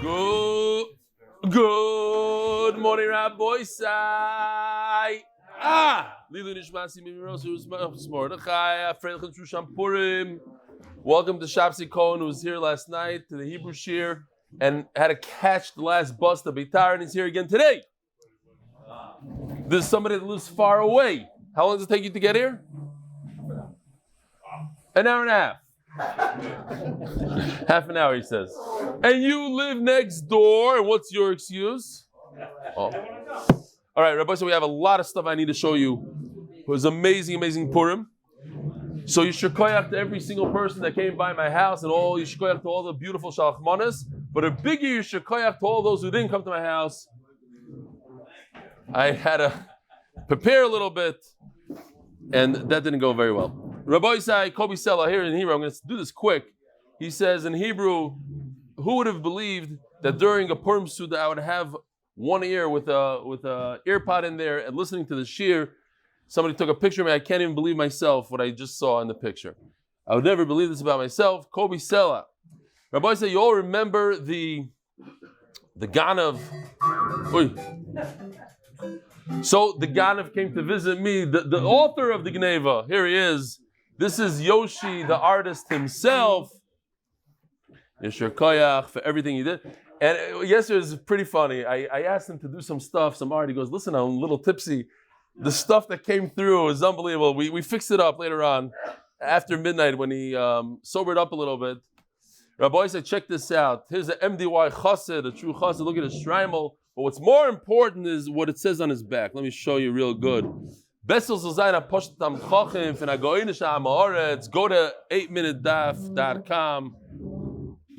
Good morning, Rabbi Sai. Welcome to Shapsi Cohen, who was here last night to the Hebrew Shir and had to catch the last bus to Beitar, and he's here again today. There's somebody that lives far away. How long does it take you to get here? An hour and a half. Half an hour, he says. And you live next door, and what's your excuse? Oh. All right, Rabbi, so we have a lot of stuff I need to show you. It was amazing Purim. So you should koyach to every single person that came by my house, and you should koyach to all the beautiful shalach manas. But a bigger you should koyach to all those who didn't come to my house. I had to prepare a little bit, and that didn't go very well. Rabbi Isai Kobi Sela here in Hebrew, I'm going to do this quick. He says in Hebrew, who would have believed that during a Purim Suda I would have one ear with a ear pod in there and listening to the shir? Somebody took a picture of me. I can't even believe myself what I just saw in the picture. I would never believe this about myself. Kobi Sela. Rabbi Isai, you all remember the Ganav. So the Ganav came to visit me. The author of the Gneva, here he is. This is Yoshi, the artist himself. Yeshur Koyach for everything he did. And yesterday was pretty funny. I asked him to do some art. He goes, listen, I'm a little tipsy. The stuff that came through is unbelievable. We fixed it up later on, after midnight when he sobered up a little bit. Rabbi said, check this out. Here's the MDY Chassid, a true Chassid. Look at his Shreimel. But what's more important is what it says on his back. Let me show you real good. Go to 8minutedaf.com.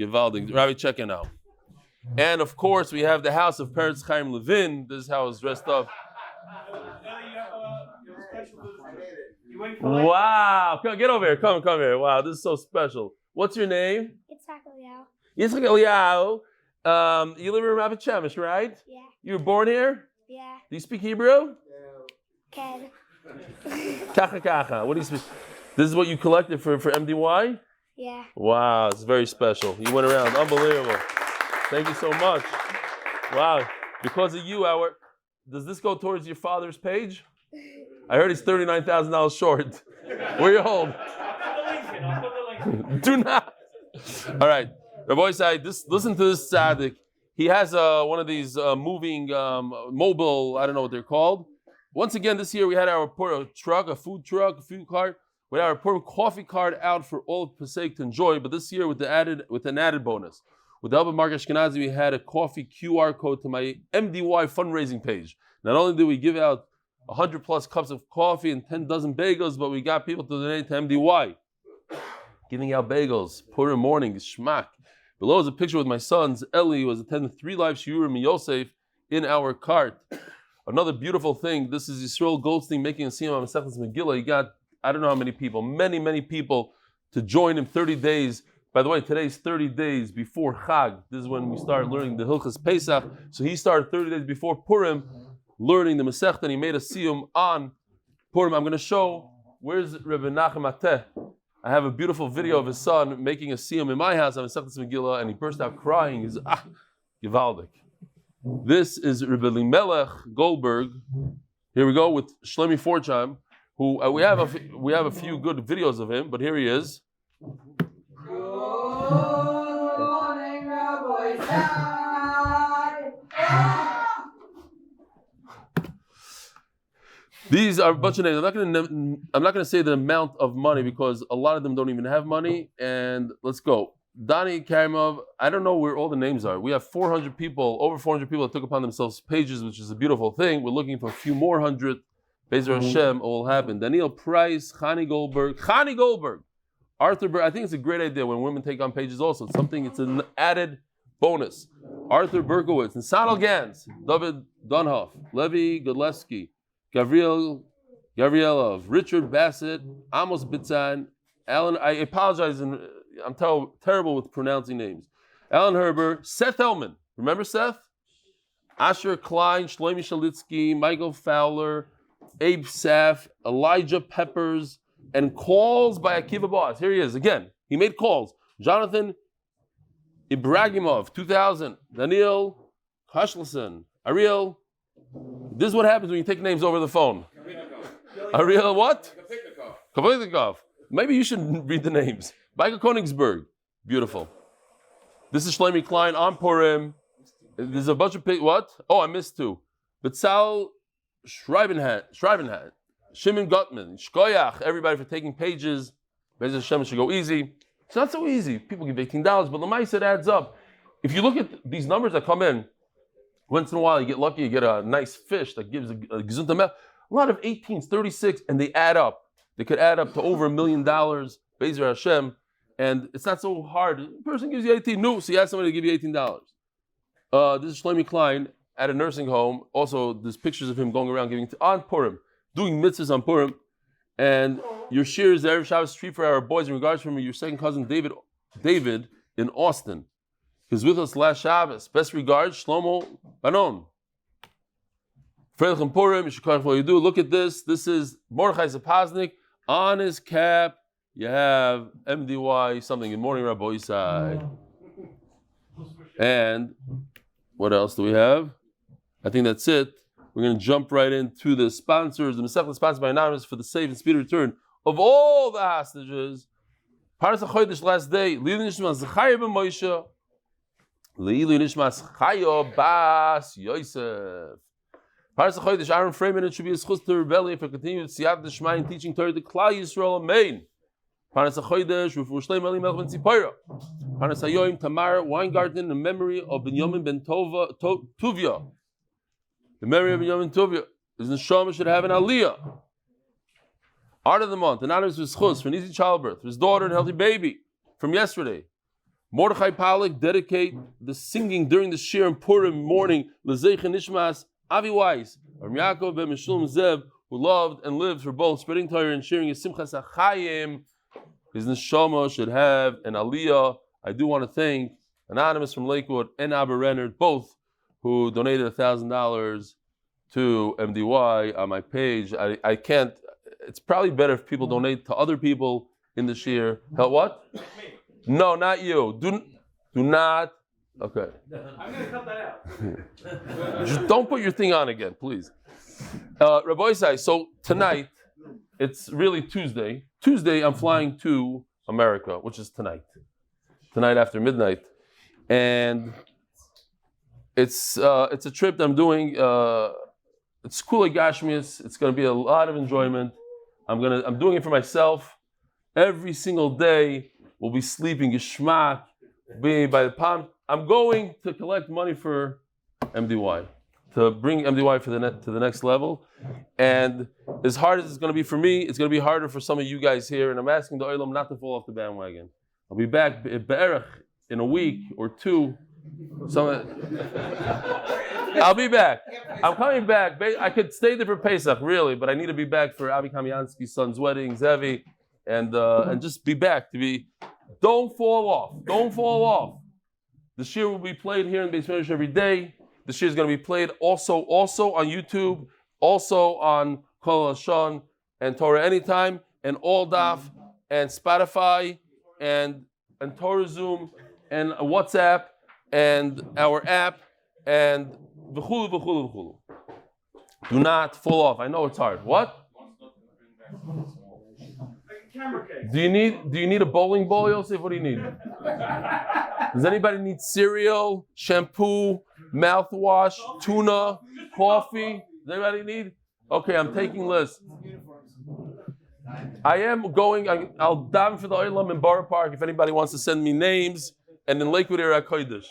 Gewaldig. Rabbi, check it out. And of course, we have the house of Peretz Chaim Levin. This is how it's dressed up. Wow. Come, get over here. Come here. Wow, this is so special. What's your name? Yitzchak Eliyahu. You live in Ramat Shemesh, right? Yeah. You were born here? Yeah. Do you speak Hebrew? Ken. Kacha. What do you speak? This is what you collected for MDY? Yeah. Wow, it's very special. You went around. Unbelievable. Thank you so much. Wow. Because of you, does this go towards your father's page? I heard he's $39,000 short. Where you hold? Do not. All right. Rabbi said, listen to this tzaddik. He has one of these moving mobile, I don't know what they're called. Once again, this year we had our food truck, a food cart. We had our coffee cart out for all of Pesach to enjoy, but this year with an added bonus. With the help of Mark Ashkenazi, we had a coffee QR code to my MDY fundraising page. Not only did we give out 100 plus cups of coffee and 10 dozen bagels, but we got people to donate to MDY. Giving out bagels, Purim morning, shmak. Below is a picture with my sons. Eli was attending 3 live shiurim Yosef in our cart. Another beautiful thing, this is Yisrael Goldstein making a siyam on Mesayem Megillah. He got, I don't know how many people, many people to join him 30 days. By the way, today's 30 days before Chag. This is when we start learning the Hilchas Pesach. So he started 30 days before Purim, learning the Masechta, and he made a siyum on Purim. I'm going to show, where's Rebbe Nachem Ateh? I have a beautiful video of his son making a siyum in my house on Mesayem Megillah, and he burst out crying. He's Givaldik. This is Rebbe Elimelech Goldberg. Here we go with Shlemi Forchheim, who we have a few good videos of him, but here he is. Good morning, Rabbi Sai. These are a bunch of names. I'm not going to say the amount of money because a lot of them don't even have money. And let's go. Donnie Karimov, I don't know where all the names are. We have 400 people, over 400 people that took upon themselves pages, which is a beautiful thing. We're looking for a few more hundred. Bezer Hashem, it will happen. Daniel Price, Chani Goldberg, Arthur Berg. I think it's a great idea when women take on pages also. It's an added bonus. Arthur Berkowitz, Sadal Gans, David Dunhoff, Levi Godlewski, Gavrielov, Richard Bassett, Amos Bitzan, Alan, I apologize, I'm terrible with pronouncing names. Alan Herber, Seth Hellman. Remember Seth? Asher Klein, Shlomi Shalitsky, Michael Fowler, Abe Saf, Elijah Peppers, and calls by Akiva Boaz. Here he is again. He made calls. Jonathan Ibragimov, 2000. Daniel Kashlson. Ariel. This is what happens when you take names over the phone. Ariel what? Kapitnikov. Maybe you should read the names. Michael Konigsberg. Beautiful. This is Shlomi Klein on Purim. There's a bunch of what? Oh, I missed two. Betzal Schreibenhat. Shimon Gutman. Shkoyach. Everybody for taking pages. Bez Hashem should go easy. It's not so easy. People give $18, but Lamais, it adds up. If you look at these numbers that come in, once in a while you get lucky, you get a nice fish that gives a gizunta mel. A lot of 18s, 36, and they add up. They could add up to over $1 million, Be'ezer Hashem, and it's not so hard. The person gives you 18, no, so you ask somebody to give you $18. This is Shlomi Klein at a nursing home. Also, there's pictures of him going around giving on Purim, doing mitzvahs on Purim. And your shir is Erev Shabbos treat for our boys in regards from your second cousin David in Austin. He's with us last Shabbos. Best regards, Shlomo Banon. Freilich Purim, you do. Look at this. This is Mordechai Zapaznik. On his cap, you have MDY something. Good morning, Rabbi Isai. And what else do we have? I think that's it. We're going to jump right into the sponsors. The Masechet is sponsored by Anonymous for the safe and speedy return of all the hostages. Paras HaChodesh last day. Leili Nishma Zechariah ben Moshe. Leili Nishma Zechariah bas Yosef. Paras HaChodesh Ahron Fraiman. It should be a zechus to rebellion for continued siyadta, dishmaya, and teaching Torah to Klal Yisroel. Amen. Paras HaChodesh Rafua Shleima Elimlech ben Tzipora. Paras HaYoim Tamar Weingarten in memory of Binyomin Ben Tovya. The memory of Binyomin Ben Tovya is Nesomha should have an aliah. Art of the month, anonymous with zechus for an easy childbirth, for his daughter and healthy baby from yesterday. Mordechai Palik dedicate the singing during the shir and Purim morning l'zeich nishmas Avi Weiss, Ram Yaakov ben Meshulem Zev, who loved and lived for both spreading Torah and sharing his simchas achayim. His Nesomha should have an aliyah. I do want to thank Anonymous from Lakewood and Abba Renner, both who donated $1,000 to MDY on my page. I can't, it's probably better if people donate to other people in the shir. Help what? No, not you. Do not. Okay. I'm going to cut that out. Just don't put your thing on again, please. Rabbi Isai, so tonight, it's really Tuesday. Tuesday, I'm flying to America, which is tonight. Tonight after midnight. And it's a trip that I'm doing. It's Kulei Gashmias. It's going to be a lot of enjoyment. I'm doing it for myself. Every single day, we'll be sleeping geschmack, being by the palm. I'm going to collect money for MDY, to bring MDY to the next level. And as hard as it's going to be for me, it's going to be harder for some of you guys here. And I'm asking the Olam not to fall off the bandwagon. I'll be back in a week or two. I'll be back. I'm coming back. I could stay there for Pesach, really, but I need to be back for Avi Kamiansky's son's wedding, Zevi, and just be back to be. Don't fall off. Don't fall off. The shir will be played here in Beis Medrash every day. The shir is going to be played also on YouTube, also on Kol Hashon and Torah Anytime, and All Daf, and Spotify, and Torah Zoom, and WhatsApp, and our app, and v'chulu, v'chulu, v'chulu. Do not fall off. I know it's hard. What? Do you need a bowling ball, Yosef? What do you need? Does anybody need cereal, shampoo, mouthwash, tuna, coffee? Does anybody need? Okay, I'm taking lists. I am going. I'll daven for the Olam in Borough Park if anybody wants to send me names, and in Lakewood area Kodesh.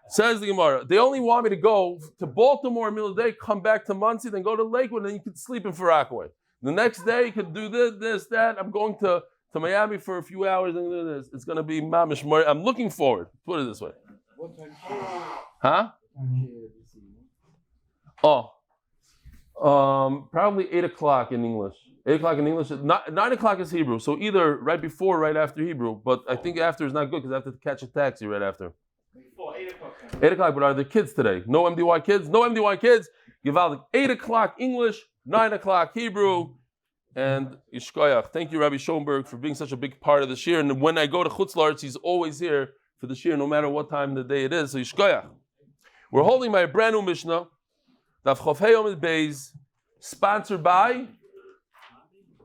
Says the Gemara, they only want me to go to Baltimore in the middle of the day, come back to Muncie, then go to Lakewood, and then you could sleep in Far Rockaway. The next day, you could do this, that. I'm going to Miami for a few hours and do this. It's going to be mamish more. I'm looking forward. Put it this way. What time? Huh? Probably 8 o'clock in English. 8 o'clock in English. 9 o'clock is Hebrew. So either right before or right after Hebrew. But I think after is not good because I have to catch a taxi right after. Before 8 o'clock. 8 o'clock, but are there kids today? No MDY kids? No MDY kids. Givaldik. 8 o'clock English, 9 o'clock Hebrew. And Yishkoyach. Thank you, Rabbi Schoenberg, for being such a big part of this year. And when I go to Chutz La'aretz, he's always here for the shir, no matter what time of the day it is. So yishkoyach. We're holding my brand new Mishnah, Daf Amud Beis, sponsored by,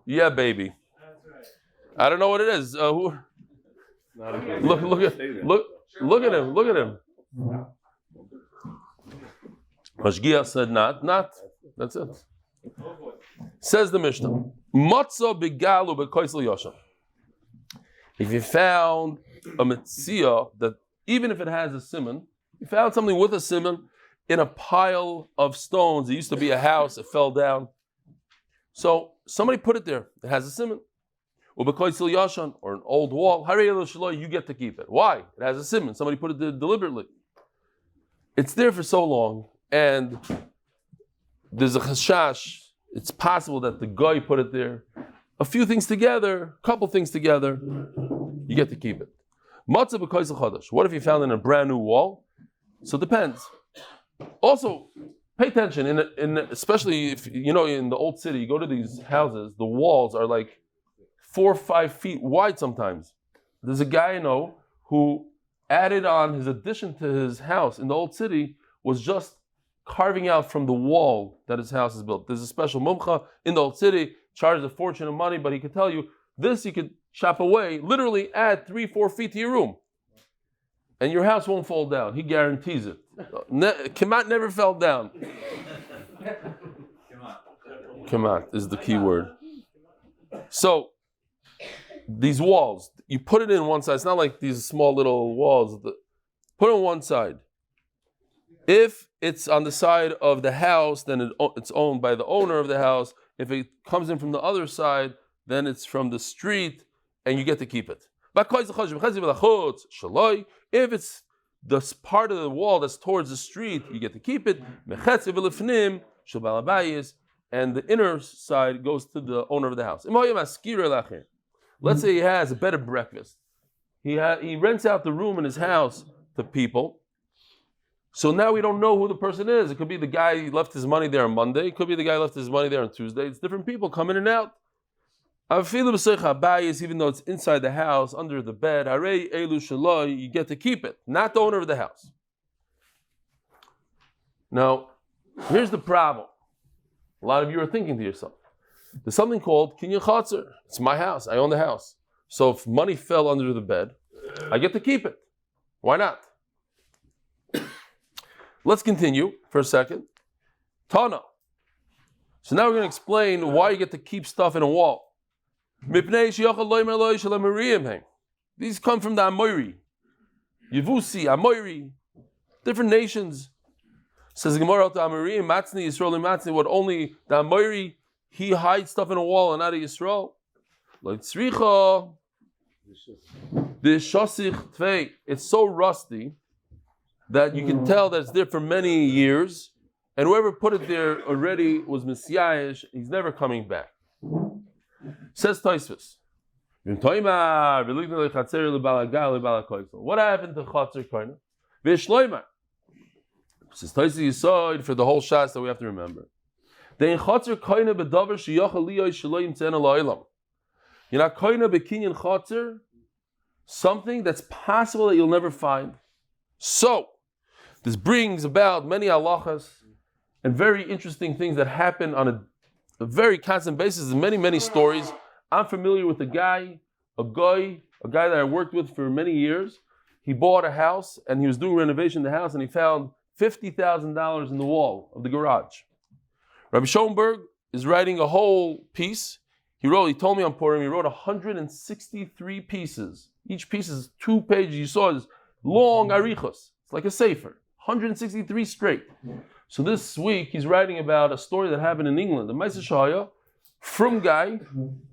yeah, baby. I don't know what it is. Look at him. Mashgiach said not. That's it. Says the Mishnah. Matzo begalu bekoisel yosha. If you found a metzia that even if it has a simon, you found something with a simon in a pile of stones. It used to be a house. It fell down. So somebody put it there. It has a simon. Or bekoisel yoshan, or an old wall. You get to keep it. Why? It has a simon. Somebody put it there deliberately. It's there for so long, and there's a chashash. It's possible that the guy put it there. A few things together, couple things together, you get to keep it. Matzah b'koisel chadash. What if you found it in a brand new wall? So it depends. Also, pay attention. Especially if in the old city, you go to these houses. The walls are like 4 or 5 feet wide sometimes. There's a guy I know who added on his addition to his house in the old city was just carving out from the wall that his house is built. There's a special mumcha in the old city, charges a fortune of money, but he could tell you this you could chop away, literally add 3-4 feet to your room. And your house won't fall down. He guarantees it. Kemat never fell down. Kemat is the key word. So, these walls, you put it in one side. It's not like these small little walls. Put it on one side. If it's on the side of the house, then it's owned by the owner of the house. If it comes in from the other side, then it's from the street, and you get to keep it. If it's the part of the wall that's towards the street, you get to keep it. And the inner side goes to the owner of the house. Let's say he has a bed and breakfast. He rents out the room in his house to people. So now we don't know who the person is. It could be the guy who left his money there on Monday. It could be the guy who left his money there on Tuesday. It's different people come in and out. Even though it's inside the house, under the bed, you get to keep it, not the owner of the house. Now, here's the problem. A lot of you are thinking to yourself, there's something called kinyan chatzar. It's my house. I own the house. So if money fell under the bed, I get to keep it. Why not? Let's continue for a second. Tana. So now we're going to explain why you get to keep stuff in a wall. These come from the Amoiri. Yevusi, Amoiri, different nations. Says the Gemara to Amoiri, Matzni, Yisrael, Matzni, what only the Amoiri, he hides stuff in a wall and not a Yisrael. Like Tzricha, the Shosich Tvei, it's so rusty that you can tell that it's there for many years, and whoever put it there already was Messiah, he's never coming back. Says Tosfos, what happened to Chatzar Koina? V'shloimar. Says Tosfos, you saw it for the whole shas that we have to remember. You're not Koina b'kinyan Chatzar, something that's possible that you'll never find. So, this brings about many halachas and very interesting things that happen on a very constant basis. Many, many stories. I'm familiar with a guy that I worked with for many years. He bought a house and he was doing renovation in the house and he found $50,000 in the wall of the garage. Rabbi Schoenberg is writing a whole piece. He told me on Purim, he wrote 163 pieces. Each piece is 2 pages. You saw this long arichos. It's like a sefer. 163 straight. So this week he's writing about a story that happened in England. The Meiser Frum guy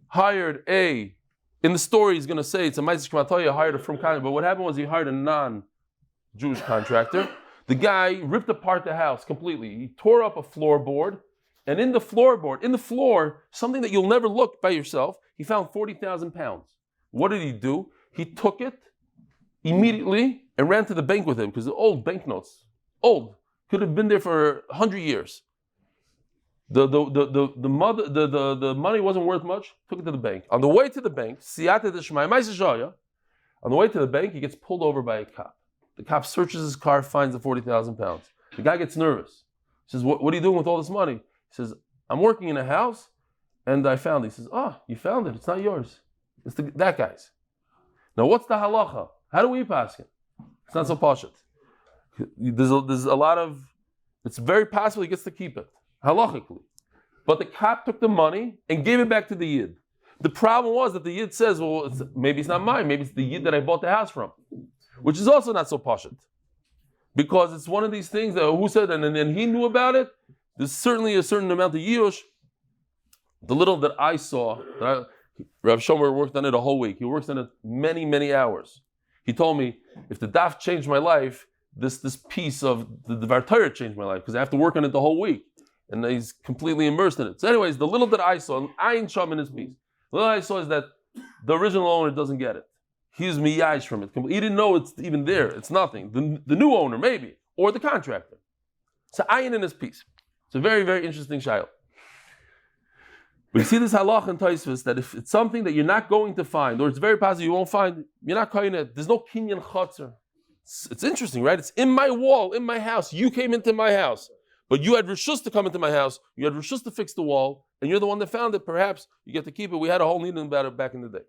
hired in the story he's going to say it's a Meiser Shmatoya hired a Frum contractor, but what happened was he hired a non-Jewish contractor. The guy ripped apart the house completely. He tore up a floorboard, and in the floor, something that you'll never look by yourself, he found 40,000 pounds. What did he do? He took it immediately and ran to the bank with him because the old banknotes, could have been there for 100 years. The money wasn't worth much. Took it to the bank. On the way to the bank, siyadta dishmaya, On the way to the bank, he gets pulled over by a cop. The cop searches his car, finds the 40,000 pounds. The guy gets nervous. He says, what are you doing with all this money? He says, I'm working in a house and I found it. He says, you found it. It's not yours. It's that guy's. Now, what's the halacha? How do we pass it? It's not so pashut. There's a lot of, it's very possible he gets to keep it, halachically. But the cop took the money and gave it back to the Yid. The problem was that the Yid says, well, maybe it's not mine, maybe it's the Yid that I bought the house from, which is also not so pashut. Because it's one of these things that who said, and he knew about it. There's certainly a certain amount of yirush. The little that I saw, Rav Shomer worked on it a whole week. He works on it many, many hours. He told me, if the daf changed my life, this piece of the Dvar Torah changed my life, because I have to work on it the whole week. And he's completely immersed in it. So anyways, the little that I saw, Ayin Sham in his piece, the little I saw is that the original owner doesn't get it. He's miyash from it. He didn't know it's even there. It's nothing. The new owner, maybe, or the contractor. So Ayin in his piece. It's a very, very interesting shayla. We see this halach in Tosfos that if it's something that you're not going to find, or it's very possible you won't find, you're not koyin it. There's no kinyan chotzer. It's interesting, right? It's in my wall, in my house. You came into my house, but you had rishus to come into my house. You had rishus to fix the wall, and you're the one that found it. Perhaps you get to keep it. We had a whole meeting about it back in the day.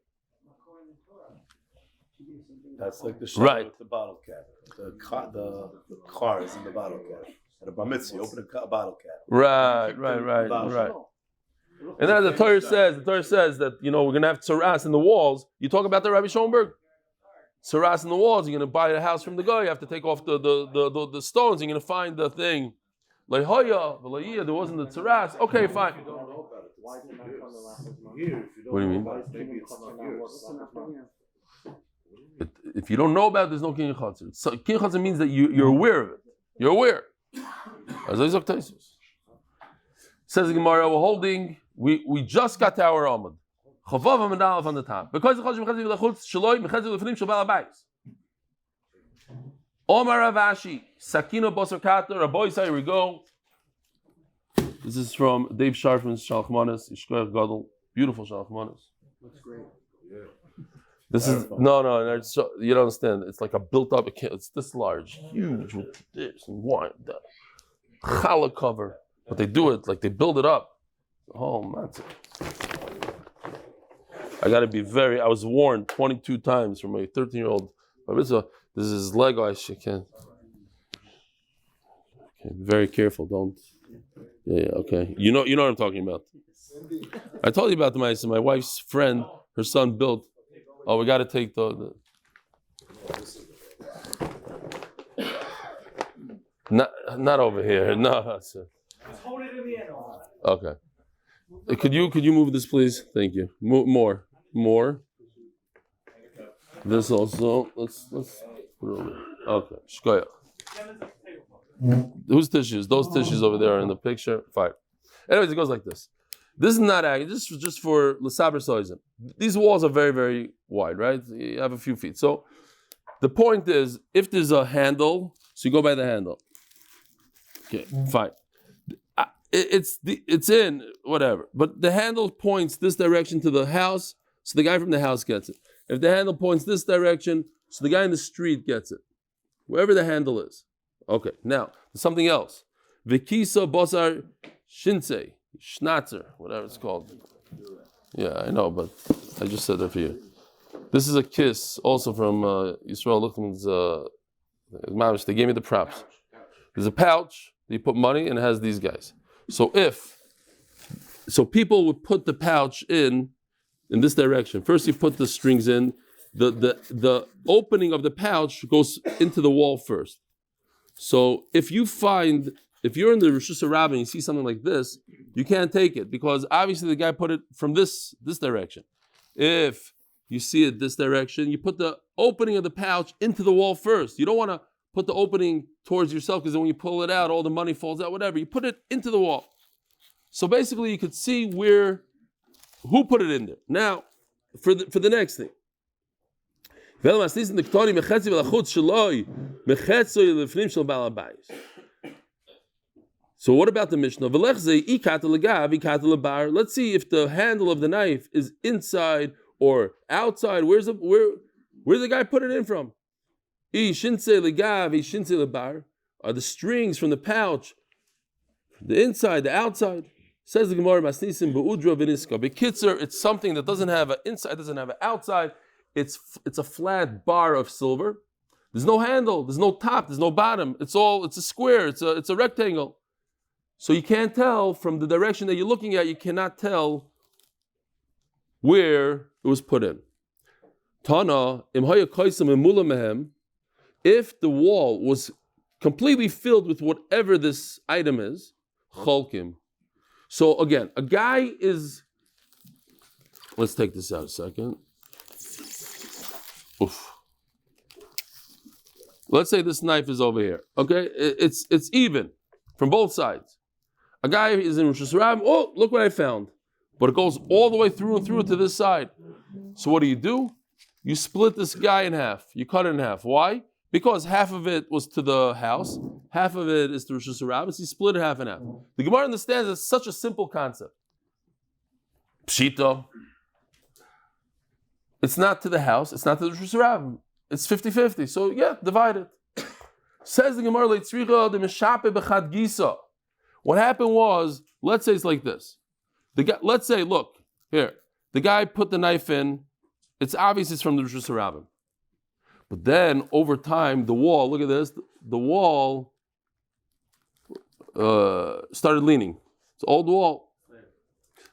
That's like the Right. with the bottle cap. The car is in the bottle cap. At a Bava Metzia, open a bottle cap. Right. And then the Torah says that, we're going to have tsaras in the walls. You talk about the Rabbi Schoenberg. Tsaras in the walls, you're going to buy a house from the guy, you have to take off the stones, you're going to find the thing. Lehoya, there wasn't the tsaras. Okay, fine. What do you mean? If you don't know about it, there's no kinyan chotzer. So kinyan chotzer means that you're aware of it. You're aware. As I says the Gemara, we're holding. We just got to our Amud. Chavav Amud Aleph on the top. Because the choshev mechazir lechutz shloi mechazir lefnim shel bal habayis. Omar Ravashi Sakino Basar Kata Rabbi Say. Here we go. This is from Dave Sharfman's Shalach Manas Ishkoyach Gadol. Beautiful Shalach Manas. Looks great. This is no. You don't understand. It's like a built-up. It's this large, huge with this and wine, the challah cover. But they do it like they build it up. Oh man! I got to be I was warned 22 times from my 13-year-old. This is Lego. I can't. Okay, very careful. Don't. Yeah. Okay. You know what I'm talking about. I told you about the mice. My wife's friend, her son built. Oh, we got to take the not over here. No. Just hold it in the end. Okay. Could you move this, please? Thank you. More. This also. Let's put it over. Okay. Shkoya. Whose tissues? Those tissues over there are in the picture. Fine. Anyways, it goes like this. This is not accurate. This is just for l'saber soizen. These walls are very, very wide, right? You have a few feet. So the point is, if there's a handle, so you go by the handle. Okay, fine. It's in whatever, but the handle points this direction to the house, so the guy from the house gets it. If the handle points this direction, so the guy in the street gets it. Wherever the handle is. Okay. Now something else. Vikisa bosar shinsei. Schnatzer, whatever it's called. Yeah, I know, but I just said that for you. This is a kiss, also from Yisrael Luchman's mamish. They gave me the props. There's a pouch that you put money, and it has these guys. So people would put the pouch in this direction. First, you put the strings in. The opening of the pouch goes into the wall first. So if you're in the Rosh Hashanah and you see something like this, you can't take it because obviously the guy put it from this direction. If you see it this direction, you put the opening of the pouch into the wall first. You don't want to put the opening towards yourself because then when you pull it out, all the money falls out, whatever. You put it into the wall. So basically you could see who put it in there. Now, for the next thing. So what about the Mishnah? Let's see if the handle of the knife is inside or outside. Where did the guy put it in from? Are the strings from the pouch, the inside, the outside? Says the Gemara, it's something that doesn't have an inside, doesn't have an outside. It's a flat bar of silver. There's no handle, there's no top, there's no bottom. It's a square, it's a rectangle. So you can't tell from the direction that you're looking at, you cannot tell where it was put in. Tana, if the wall was completely filled with whatever this item is, cholkim. So again, a guy is, let's take this out a second. Oof. Let's say this knife is over here. Okay, it's even from both sides. A guy is in Rosh Hashanah. Oh, look what I found! But it goes all the way through and through to this side. So what do? You split this guy in half. You cut it in half. Why? Because half of it was to the house, half of it is to Rosh Hashanah. So you split it half and half. The Gemara understands it's such a simple concept. Pshita. It's not to the house. It's not to the Rosh Hashanah. It's 50-50. So yeah, divide it. Says the Gemara, what happened was, let's say it's like this. Let's say, look, here, the guy put the knife in. It's obvious it's from the Rosh Hashanah. But then over time, the wall, look at this, the wall started leaning. It's an old wall,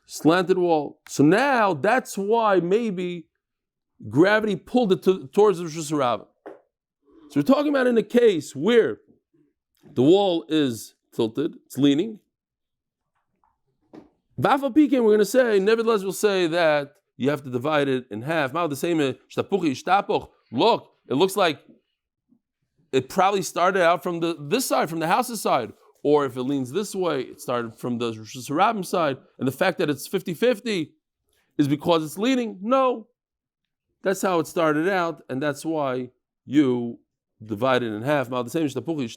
slanted wall. So now that's why maybe gravity pulled it towards the Rosh Hashanah. So we're talking about in a case where the wall is tilted, it's leaning. Vafa Pikin, we're going to say, nevertheless, we'll say that you have to divide it in half. Look, it looks like it probably started out from this side, from the house's side. Or if it leans this way, it started from the Rosh Hashanah side. And the fact that it's 50-50 is because it's leaning. No. That's how it started out, and that's why you divide it in half. You can put your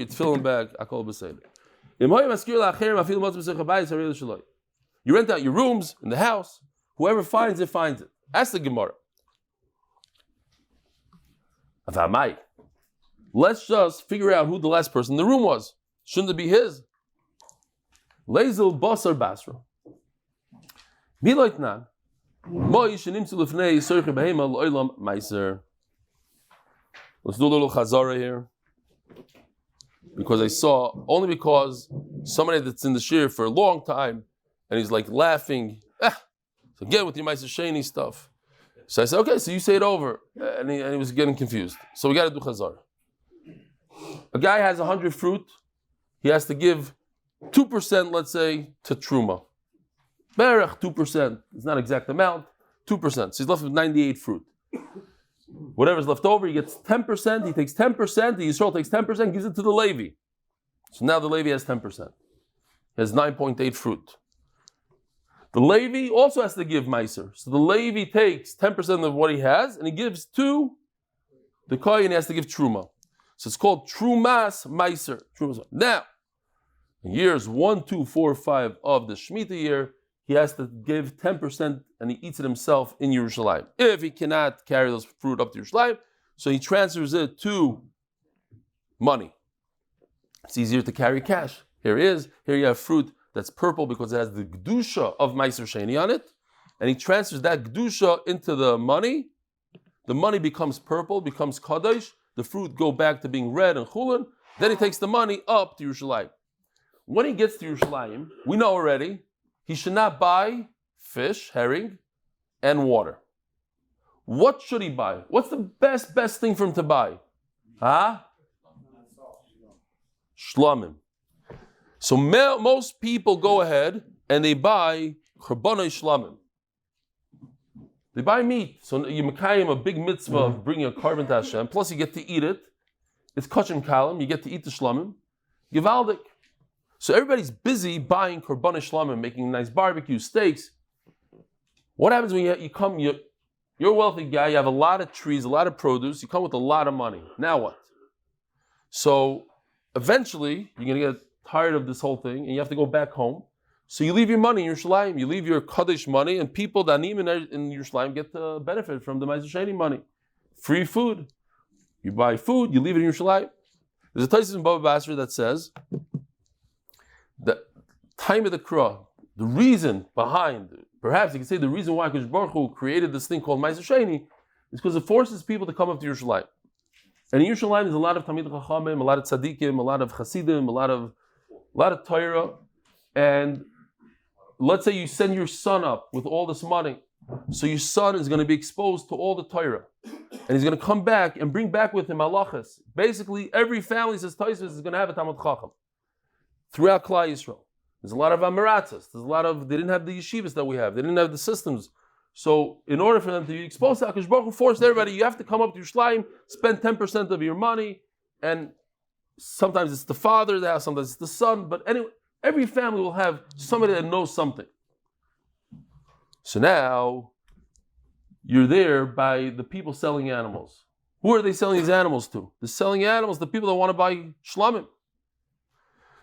tefillin back. You rent out your rooms in the house. Whoever finds it, finds it. Ask the Gemara. Let's just figure out who the last person in the room was. Shouldn't it be his? Lezel basar basra. Miloitnan. Let's do a little chazara here. Because somebody that's in the shir for a long time, and he's like laughing, so get with your Meiser Sheni stuff. So I said, okay, so you say it over. And he was getting confused. So we got to do chazara. A guy has 100 fruit. He has to give 2%, let's say, to Truma. Berech 2%. It's not exact amount. 2%. So he's left with 98 fruit. Whatever's left over, he gets 10%. He takes 10%. The Yisrael takes 10%, gives it to the Levi. So now the Levi has 10%. He has 9.8 fruit. The Levi also has to give Meiser. So the Levi takes 10% of what he has, and he gives to the Kohen. He has to give Truma. So it's called Trumas Meiser. Now, in years 1, 2, 4, 5 of the Shemitah year, he has to give 10% and he eats it himself in Yerushalayim. If he cannot carry those fruit up to Yerushalayim, so he transfers it to money. It's easier to carry cash. Here you have fruit that's purple because it has the Gdusha of Meiser Sheni on it, and he transfers that Gdusha into the money. The money becomes purple, becomes Kadosh, the fruit go back to being red and Chulin, then he takes the money up to Yerushalayim. When he gets to Yerushalayim, we know already, he should not buy fish, herring, and water. What should he buy? What's the best thing for him to buy? Shlamim. So most people go ahead and they buy Charbonai Shlamim. They buy meat. So you mekayim a big mitzvah of bringing a carbon to Hashem. Plus you get to eat it. It's kachim kalim. You get to eat the Shlamim. Givaldik. So everybody's busy buying Korban Shlamim, making nice barbecue, steaks. What happens when you come, you're a wealthy guy, you have a lot of trees, a lot of produce, you come with a lot of money. Now what? So eventually, you're going to get tired of this whole thing, and you have to go back home. So you leave your money in Yerushalayim, you leave your Kaddish money, and people that need in Yerushalayim get the benefit from the Meiser Sheni money. Free food. You buy food, you leave it in Yerushalayim. There's a Taisus in Bava Basra that says the time of the Krah, the reason behind, perhaps you can say the reason why Kadosh Baruch Hu created this thing called Meiser Sheni is because it forces people to come up to Yerushalayim. And in Yerushalayim there's a lot of Tamid Chachamim, a lot of Tzadikim, a lot of Chasidim, a lot of Torah. And let's say you send your son up with all this money. So your son is going to be exposed to all the Torah. And he's going to come back and bring back with him halachas. Basically, every family, says Taisus, is going to have a Talmud Chacham. Throughout Klal Yisroel. There's a lot of Amaratzas. They didn't have the yeshivas that we have. They didn't have the systems. So in order for them to be exposed to HaKadosh Baruch Hu, forced everybody, you have to come up to Yerushalayim, spend 10% of your money, and sometimes it's the father that has, sometimes it's the son, but anyway, every family will have somebody that knows something. So now, you're there by the people selling animals. Who are they selling these animals to? They're selling animals to people that want to buy shlamim.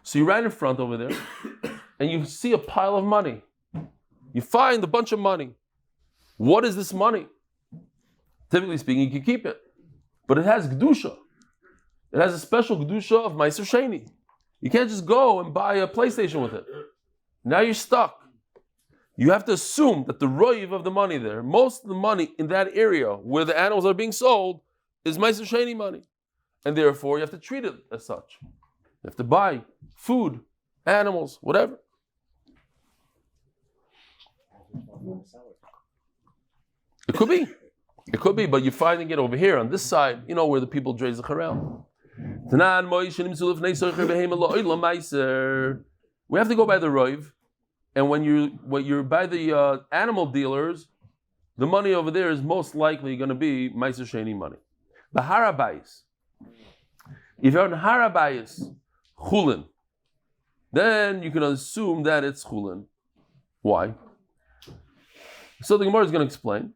So you're right in front over there, and you see a pile of money. You find a bunch of money. What is this money? Typically speaking, you can keep it. But it has Kedusha. It has a special Kedusha of Meiser Sheni. You can't just go and buy a PlayStation with it. Now you're stuck. You have to assume that the roiv of the money there, most of the money in that area where the animals are being sold, is Meiser Sheni money. And therefore, you have to treat it as such. You have to buy food, animals, whatever. It could be, but you're finding it over here on this side, where the people dre zechurya. We have to go by the roiv, and when you're by the animal dealers, the money over there is most likely going to be Meiser Sheni money. The harabayis. If you're on harabayis, chulin, then you can assume that it's chulin. Why? So the Gemara is going to explain.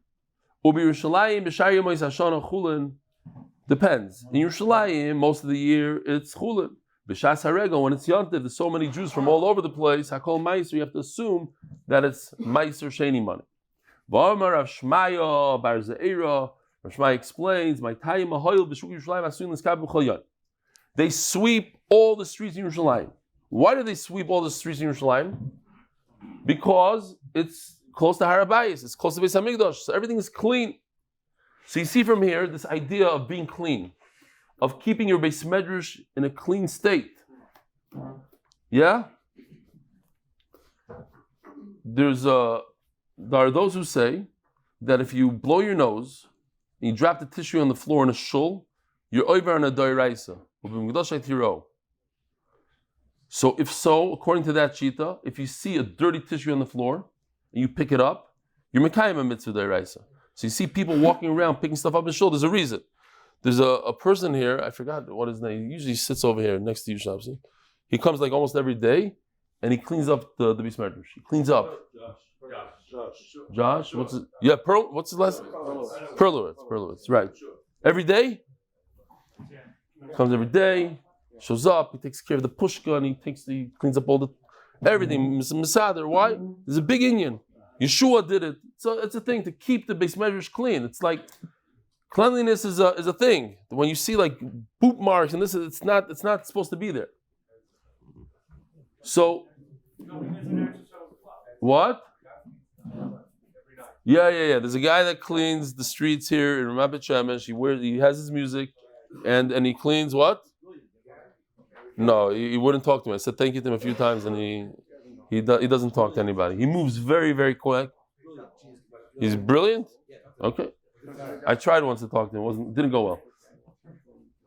Depends. In Yerushalayim, most of the year it's chulin. B'shas harega, when it's yontiv, there's so many Jews from all over the place. Hakol meiser, you have to assume that it's Meiser Sheni money. V'amar Rav Shmaya bar Zeira. Rav Shmaya explains, "My tayim ahoil b'shuk Yerushalayim asuin l'skab b'chol yom." They sweep all the streets in Yerushalayim. Why do they sweep all the streets in Yerushalayim? Because it's close to Harabayis, it's close to Beis Hamikdash, so everything is clean. So you see from here this idea of being clean, of keeping your Beis Medrash in a clean state. Yeah? There are those who say that if you blow your nose and you drop the tissue on the floor in a shul, you're over on a doiraisa. So, according to that shita, if you see a dirty tissue on the floor and you pick it up, you're mekayim a mitzvah doiraisa. So you see people walking around picking stuff up in shul. There's a reason. There's a person here, I forgot what his name. He usually sits over here next to you, Shabsi. He comes like almost every day, and he cleans up the Beis Medrash. He cleans up. Josh. What's it? Yeah, Pearl. What's his last? Perlowitz. Right. Every day. Comes every day. Shows up. He takes care of the pushka, and he cleans up all everything. Misader. Why? There's a big Indian. Yeshua did it. So it's a thing to keep the Beis Medrash clean. It's like cleanliness is a thing. When you see like boot marks and this, it's not supposed to be there. So what? Yeah. There's a guy that cleans the streets here in Ramat Shemesh. He has his music, and he cleans what? No, he wouldn't talk to me. I said thank you to him a few times, and he doesn't talk to anybody. He moves very, very quick. He's brilliant. Okay. I tried once to talk to him. Didn't go well.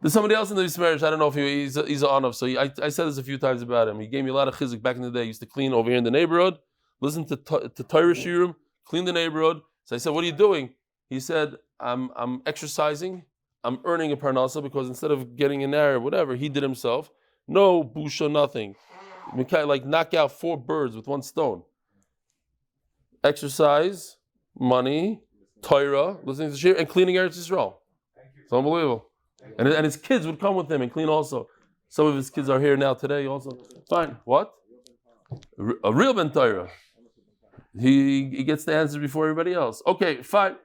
There's somebody else in this marriage. I don't know if he's an Anav. So I said this a few times about him. He gave me a lot of chizik back in the day. He used to clean over here in the neighborhood, listen to Torah shiurim, clean the neighborhood. So I said, "What are you doing?" He said, "I'm exercising. I'm earning a parnasa because instead of getting an air or whatever, he did himself. No busha, nothing. Like knock out 4 birds with 1 stone. Exercise, money, Torah, listening to shir, and cleaning Eretz Yisrael. It's unbelievable. And his kids would come with him and clean also. Some of his kids are here now today also. Fine. What? A real Ben Torah. He gets the answer before everybody else. Okay, fine.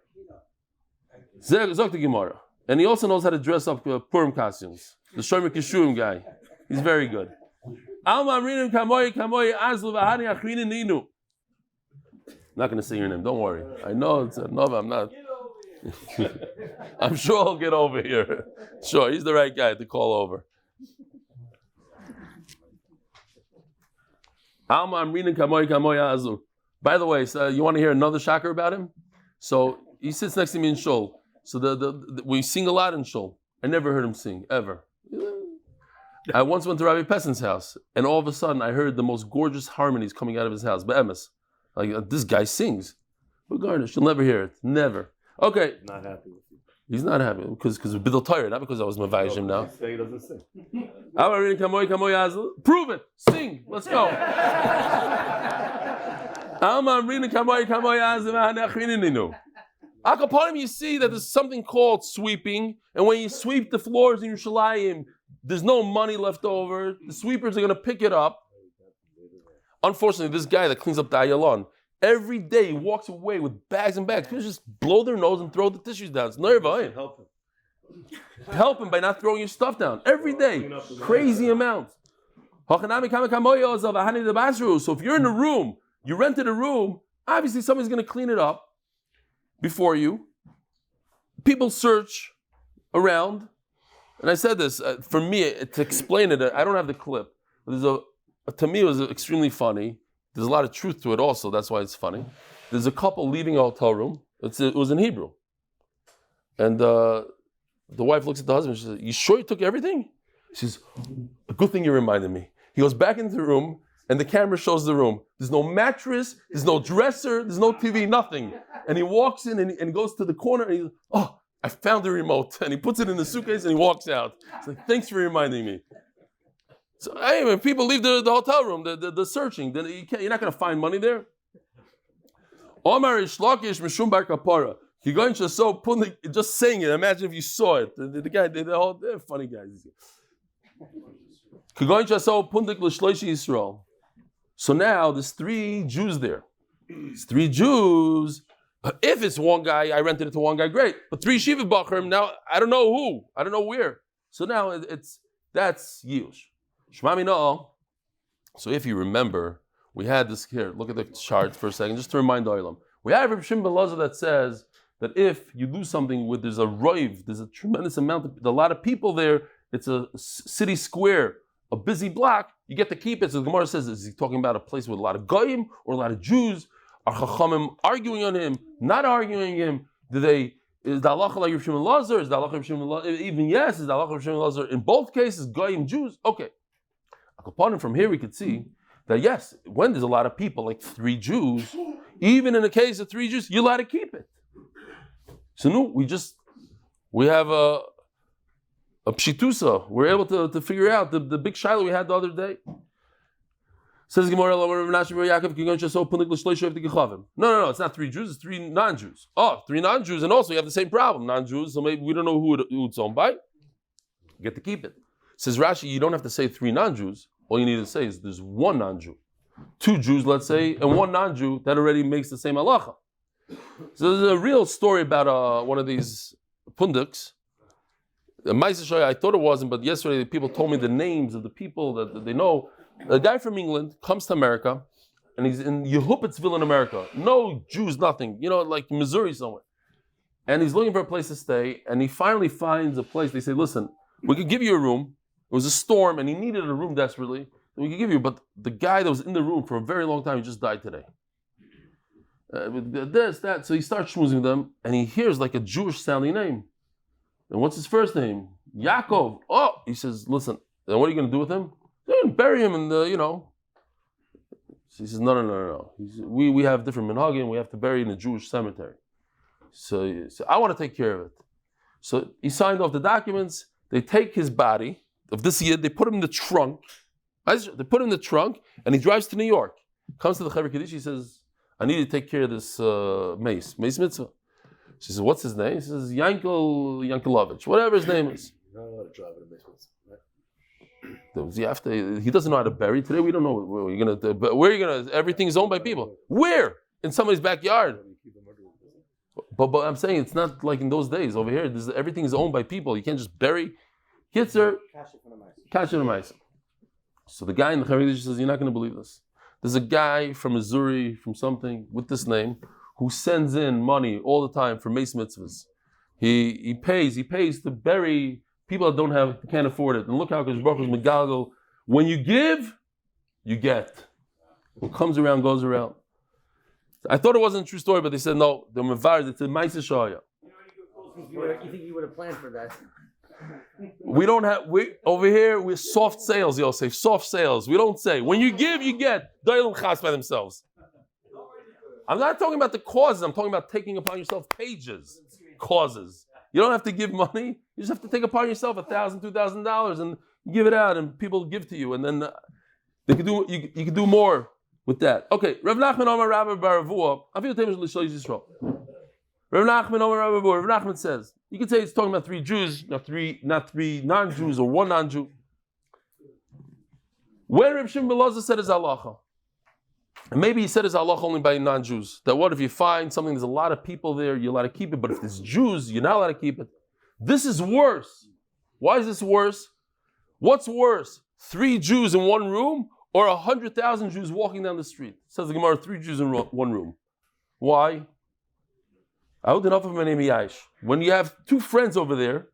Zog the Gemara. And he also knows how to dress up Purim costumes. The Shomer Kishurim guy. He's very good. I'm not going to say your name, don't worry. I know it's a Nova, I'm not. I'm sure I'll get over here. Sure, he's the right guy to call over. By the way, so you want to hear another shocker about him? So he sits next to me in Shul. So we sing a lot in Shul. I never heard him sing, ever. I once went to Rabbi Pessin's house, and all of a sudden I heard the most gorgeous harmonies coming out of his house. Be'emes. Like, this guy sings. Regardless, you'll never hear it. Never. Okay. Not happy with you. He's not happy because of Bidl Torah, not because I was Mavayishim now. He doesn't sing. Prove it. Sing. Let's go. Akaponim, you see that there's something called sweeping, and when you sweep the floors in Yerushalayim, there's no money left over. The sweepers are going to pick it up. Unfortunately, this guy that cleans up the ayalon, every day he walks away with bags and bags. People just blow their nose and throw the tissues down. It's nerva. Help him. Help him by not throwing your stuff down. Every day. Crazy amounts. So if you're in a room, you rented a room, obviously somebody's going to clean it up before you. People search around. And I said this, for me, to explain it, I don't have the clip. There's to me, it was extremely funny. There's a lot of truth to it also, that's why it's funny. There's a couple leaving a hotel room. It was in Hebrew. And the wife looks at the husband, she says, "You sure you took everything?" She says, "A good thing you reminded me." He goes back into the room, and the camera shows the room. There's no mattress, there's no dresser, there's no TV, nothing. And he walks in and he goes to the corner and he goes, "Oh, I found the remote." And he puts it in the suitcase and he walks out. It's like, "Thanks for reminding me." So hey, when people leave the hotel room, the searching, then you're not going to find money there. Just saying it, imagine if you saw it. The guy, they're funny guys. So now there's 3 Jews there. It's 3 Jews. If it's one guy, I rented it to one guy, great. But 3 Shiva Bachrim, now I don't know who, I don't know where. So now that's Yush. Shmami no. So if you remember, we had this here. Look at the chart for a second, just to remind the Olam. We have Reb Shimon ben Elazar that says that if you do something with there's a roiv, there's a tremendous amount, a lot of people there. It's a city square, a busy block. You get to keep it. So the Gemara says, is he talking about a place with a lot of goyim or a lot of Jews? Are Chachamim arguing on him? Not arguing him? Is the halacha like Reb Shimon ben Elazar? Is the halacha Reb Shimon ben Elazar? Even yes, is the halacha Reb Shimon ben Elazar? In both cases, goyim Jews. Okay. Upon from here we could see that yes, when there's a lot of people, like 3 Jews, even in the case of 3 Jews, you're allowed to keep it. So no, we have a pshitusa. We're able to figure out the big shiloh we had the other day. Says Gemara, no, it's not 3 Jews, it's 3 non-Jews. Oh, 3 non-Jews, and also you have the same problem, non-Jews, so maybe we don't know who it's owned by. You get to keep it. Says Rashi, you don't have to say 3 non-Jews. All you need to say is there's 1 non-Jew. 2 Jews, let's say, and 1 non-Jew, that already makes the same halacha. So there's a real story about one of these pundiks. I thought it wasn't, but yesterday people told me the names of the people that they know. A guy from England comes to America, and he's in Yehupitzville in America. No Jews, nothing. Like Missouri somewhere. And he's looking for a place to stay, and he finally finds a place. They say, "Listen, we could give you a room. It was a storm, and he needed a room desperately. We could give you, but the guy that was in the room for a very long time, he just died today." So he starts schmoozing with them, and he hears like a Jewish-sounding name. And what's his first name? Yaakov. Oh, he says, "Listen, then what are you going to do with him?" "Bury him in the, He says, No. We have different minhagim. We have to bury in a Jewish cemetery. So I want to take care of it. So he signed off the documents. They take his body of this year, they put him in the trunk. They put him in the trunk, and he drives to New York. Comes to the Chaver Kaddish, he says, "I need to take care of this mace mitzvah." She says, "What's his name?" He says, Yankelovich, whatever his name is. You're not allowed to drive in a mace mitzvah, right? He doesn't know how to bury. Today we don't know where you're gonna. But where are you gonna? Everything's owned by people. Where? In somebody's backyard. But I'm saying it's not like in those days over here. Everything is owned by people. You can't just bury. Kitzer. Cash in mice. So the guy in the Chavidish says, "You're not going to believe this. There's a guy from Missouri, from something with this name, who sends in money all the time for mace mitzvahs. He pays to bury people that can't afford it. And look how Kosh Baruch Hu is megalgal. When you give, you get. What comes around goes around." I thought it wasn't a true story, but they said no. The mevar, it's a ma'aseh shaya. You think you would have planned for that? Over here we're soft sales, Yosef. Soft sales. We don't say when you give, you get. Doilim chas by themselves. I'm not talking about the causes. I'm talking about taking upon yourself causes. You don't have to give money. You just have to take upon yourself $1,000, $2,000 and give it out, and people give to you, and then they could do. You can do more with that. Okay. Rav Nachman Omar Rabbi Bar Revuah. I feel Tamar Weingarten Yisrael. Rav Nachman Omar Rabbi Revuah. Rav Nachman says you could say it's talking about 3 Jews, not three non-Jews or 1 non-Jew. When Reb Shimon ben Elazar said his halacha, and maybe he said his halacha only by non-Jews. That what if you find something, there's a lot of people there, you're allowed to keep it, but if there's Jews, you're not allowed to keep it. This is worse. Why is this worse? What's worse? 3 Jews in 1 room or 100,000 Jews walking down the street? Says the Gemara, 3 Jews in 1 room. Why? When you have 2 friends over there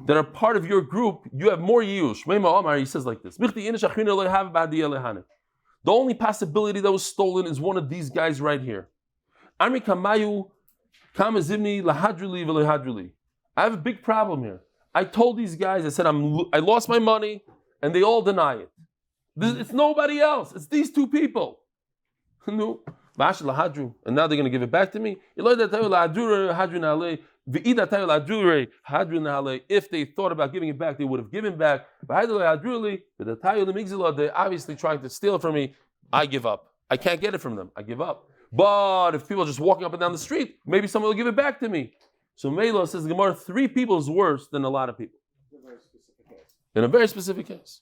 that are part of your group, you have more yush. He says like this. The only possibility that was stolen is one of these guys right here. I have a big problem here. I told these guys, I said, I lost my money, and they all deny it. It's nobody else. It's these 2 people. No. And now they're going to give it back to me. If they thought about giving it back, they would have given back. They're obviously trying to steal it from me. I give up. I can't get it from them. I give up. But if people are just walking up and down the street, maybe someone will give it back to me. So Melo says the Gemara, 3 people is worse than a lot of people. In a very specific case.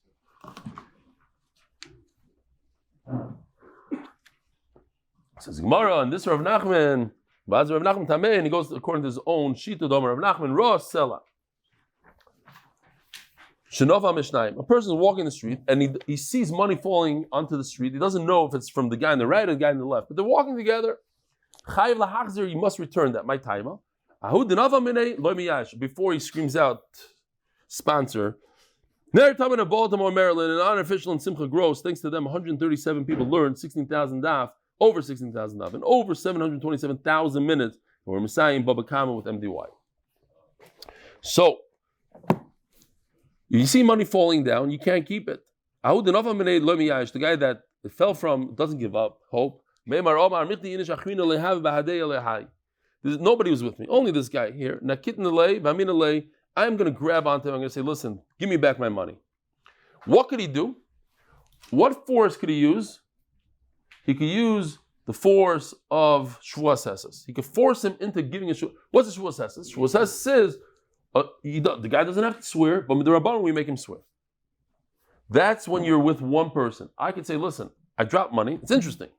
Says Gemara, and this Rav Nachman, Rav Nachman Tameh, and he goes according to his own Shita Domer. Rav Nachman Ross Sela. Shenova Mishnayim. A person is walking the street and he sees money falling onto the street. He doesn't know if it's from the guy on the right or the guy on the left, but they're walking together. Chayiv lahachzir, you must return that. My taima. Before he screams out, sponsor. Ner Tamid of Baltimore, Maryland, in honor of Fishel and Simcha Gross. Thanks to them, 137 people learned 16,000 daf. Over 16,000 daf, and over 727,000 minutes, and we're mesayem Bava Kama with MDY. So, you see money falling down, you can't keep it. The guy that it fell from doesn't give up hope. Nobody was with me, only this guy here. I'm going to grab onto him, I'm going to say, listen, give me back my money. What could he do? What force could he use? He could use the force of Shvuas Hesses. He could force him into giving a Shvuas. What's a Shvuas Hesses? Shvuas Hesses says the guy doesn't have to swear, but with the Rabbanon we make him swear. That's when you're with one person. I could say, listen, I dropped money. It's interesting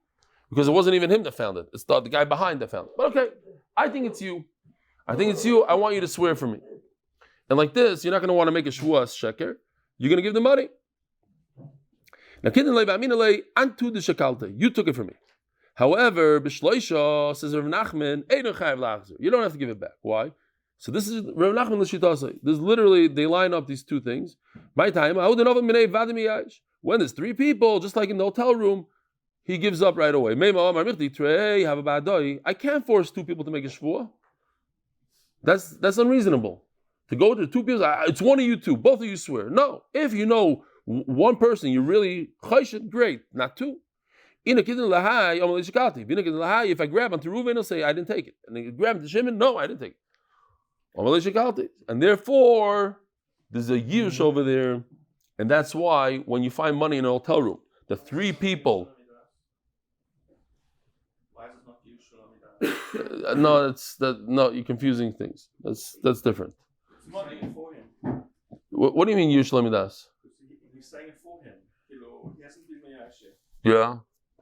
because it wasn't even him that found it. It's the guy behind that found it. But okay, I think it's you. I want you to swear for me. And like this, you're not going to want to make a Shvuas Sheker. You're going to give the money. Now, you took it from me. However, Bishloisha says Rav Nachman, you don't have to give it back. Why? So this is Rav Nachman l'shitase. This literally they line up these 2 things. My time, when there's 3 people, just like in the hotel room, he gives up right away. I can't force 2 people to make a shvuah. That's unreasonable. To go to 2 people, it's one of you 2, both of you swear. No, if you know 1 person, you really chayshit, great, not 2. If I grab onto Reuven, he'll say, I didn't take it. And then grab onto Shimon, no, I didn't take it. And therefore, there's a yush over there, and that's why when you find money in a hotel room, the 3 people. Why is it not yush? No, you're confusing things. That's different. It's money for him. What do you mean yush lamidas? He's saying it for him. He hasn't been meyash yet. Yeah.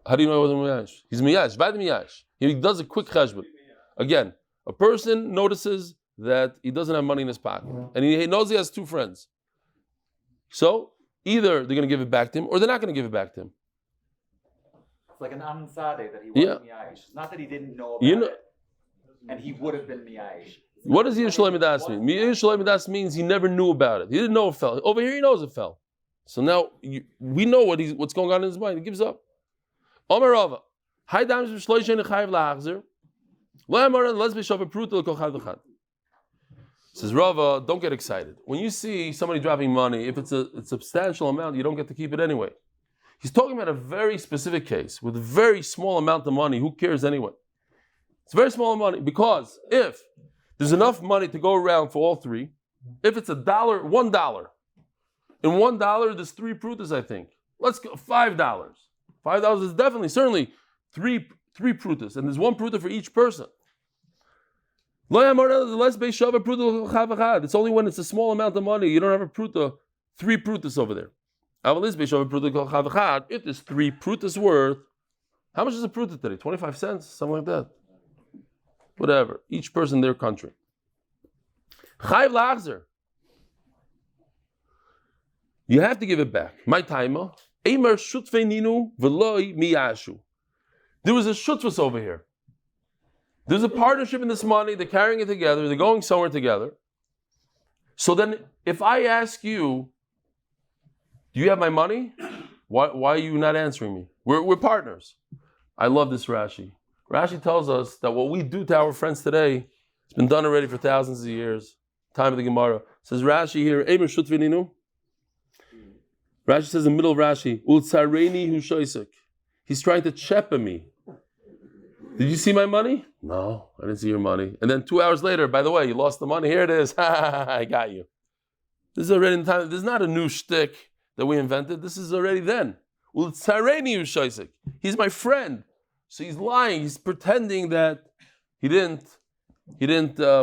How do you know he wasn't miyash? He's miyash. By the miyash. He does a quick cheshbon. Again, a person notices that he doesn't have money in his pocket, and he knows he has two friends. So either they're going to give it back to him, or they're not going to give it back to him. It's like an ansade that he wasn't miyash. It's not that he didn't know about it, and he would have been miyash. What does Yishalem Das mean? Yishalem Das means he never knew about it. He didn't know it fell. Over here, he knows it fell. So now we know what's going on in his mind. He gives up. Omer Rava, Hay dams b'shloishen nechayev la'achzer. Lo yamar let's be shav pruta l'kol chad v'chad. Says Rava, don't get excited. When you see somebody dropping money, if it's a substantial amount, you don't get to keep it anyway. He's talking about a very specific case with a very small amount of money. Who cares anyway? It's very small money because if there's enough money to go around for all three, if it's $1, $1. In $1, there's 3 prutas, I think. Let's go $5. $5 is definitely, certainly, three prutas, and there's 1 pruta for each person. It's only when it's a small amount of money, you don't have a pruta, 3 prutas over there. If there's 3 prutas worth, how much is a pruta today? 25 cents? Something like that. Whatever. Each person in their country. Chayiv la'achzer. You have to give it back. My timer. Eimer shutfeininu v'loi miyashu. There was a shutfus over here. There's a partnership in this money. They're carrying it together. They're going somewhere together. So then, if I ask you, do you have my money? Why are you not answering me? We're partners. I love this Rashi. Rashi tells us that what we do to our friends today, it's been done already for thousands of years. Time of the Gemara. Says Rashi here, Eimer shutfeininu. Rashi says in the middle of Rashi, Ultsareini hu shoisek. He's trying to chepa me. Did you see my money? No, I didn't see your money. And then 2 hours later, by the way, you lost the money. Here it is. I got you. This is already in time. This is not a new shtick that we invented. This is already then. Ultsareini hu shoisek. He's my friend. So he's lying. He's pretending that he didn't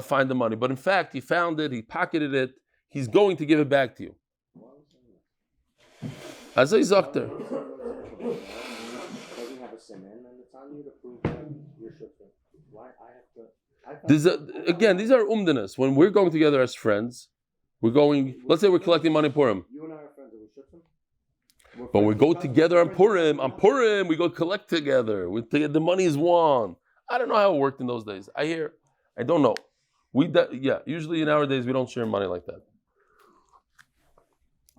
find the money. But in fact, he found it. He pocketed it. He's going to give it back to you. As I Zakter. Doesn't have a simon, and it's on you to prove that you're shifting. Why I have to? Again, these are umdanas. When we're going together as friends, we're going. Let's say we're collecting money Purim. You and I are friends. Are we shifting? But we go together on Purim. On Purim, we go collect together. The money is one. I don't know how it worked in those days. I don't know. Usually in our days we don't share money like that.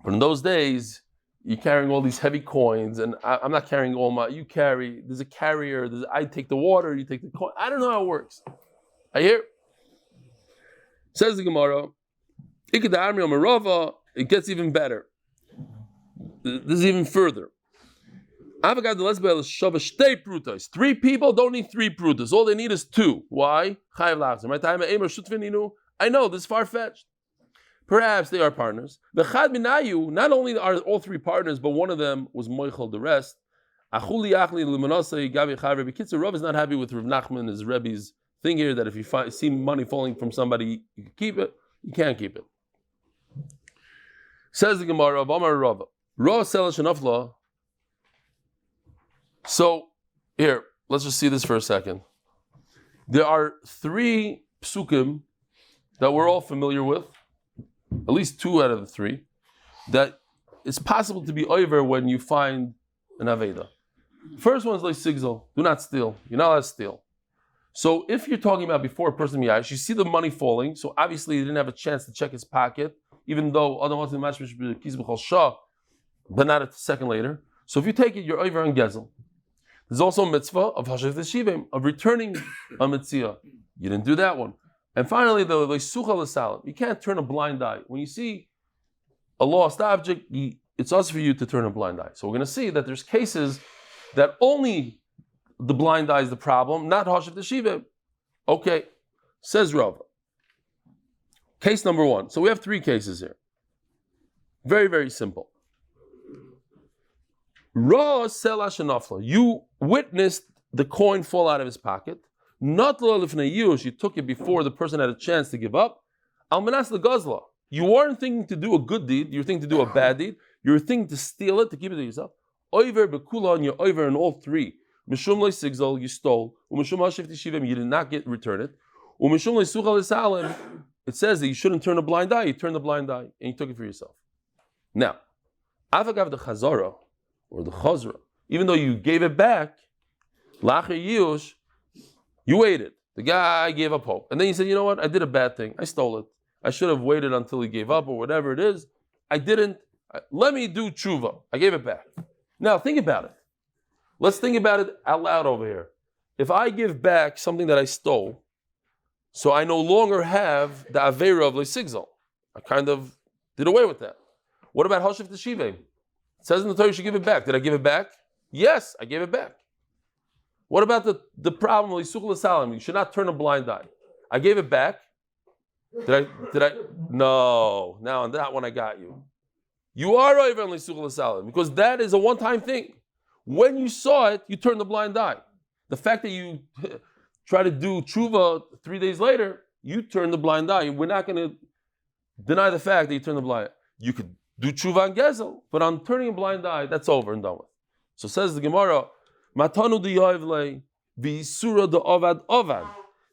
But in those days, you're carrying all these heavy coins, and I'm not carrying all my. You carry. There's a carrier. I take the water. You take the coin. I don't know how it works. I hear. Says the Gemara. It gets even better. This is even further. 3 people don't need 3 prutas. All they need is 2. Why? I know this is far-fetched. Perhaps they are partners. Not only are all 3 partners, but one of them was moichel the rest. Rav is not happy with Rav Nachman, his Rebbe's thing here, that if you see money falling from somebody, you can keep it. You can't keep it. Says the Gemara of Amar Rava. So, here, let's just see this for a second. There are 3 psukim that we're all familiar with, at least 2 out of the 3, that it's possible to be over when you find an Aveda. First one is like sigzal, do not steal. You're not allowed to steal. So if you're talking about before a person miyash, you see the money falling, so obviously he didn't have a chance to check his pocket, even though otherwise the match should be kis b'chol shah, but not a second later. So if you take it, you're over on gezel. There's also a mitzvah of hashav d'shivim, of returning a mitzvah. You didn't do that one. And finally, the leisucha l'salim. You can't turn a blind eye. When you see a lost object, it's us for you to turn a blind eye. So we're going to see that there's cases that only the blind eye is the problem, not hashav d'shivim. Okay, says Rav. Case number 1. So we have 3 cases here. Very, very simple. You witnessed the coin fall out of his pocket. Not you took it before the person had a chance to give up. You weren't thinking to do a good deed, you were thinking to do a bad deed. You're thinking to steal it, to keep it to yourself. Oiver bekula, and you're over in all three. Mishum le sigzol, you stole. Umishum hashif tishivim, you did not return it. Umishum le suchal esalim, it says that you shouldn't turn a blind eye. You turned a blind eye, and you took it for yourself. Now, avagav the chazara, or the chazra, even though you gave it back, lacher yush, you waited. The guy gave up hope. And then he said, you know what? I did a bad thing. I stole it. I should have waited until he gave up or whatever it is. I didn't. Let me do tshuva. I gave it back. Now, think about it. Let's think about it out loud over here. If I give back something that I stole, so I no longer have the avera of lesigzal. I kind of did away with that. What about Hoshev Teshivim? It says in the Torah you should give it back. Did I give it back? Yes, I gave it back. What about the problem of Yisuchel Salam? You should not turn a blind eye. I gave it back. Did I? No. Now on that one I got you. You are over on Yisuchel Salam because that is a one-time thing. When you saw it, you turned the blind eye. The fact that you try to do tshuva 3 days later, you turn the blind eye. We're not going to deny the fact that you turned the blind eye. You could do tshuva on gezel, but on turning a blind eye, that's over and done with. So says the Gemara, Matanu de Yoivle, Visura de Ovad Ovad.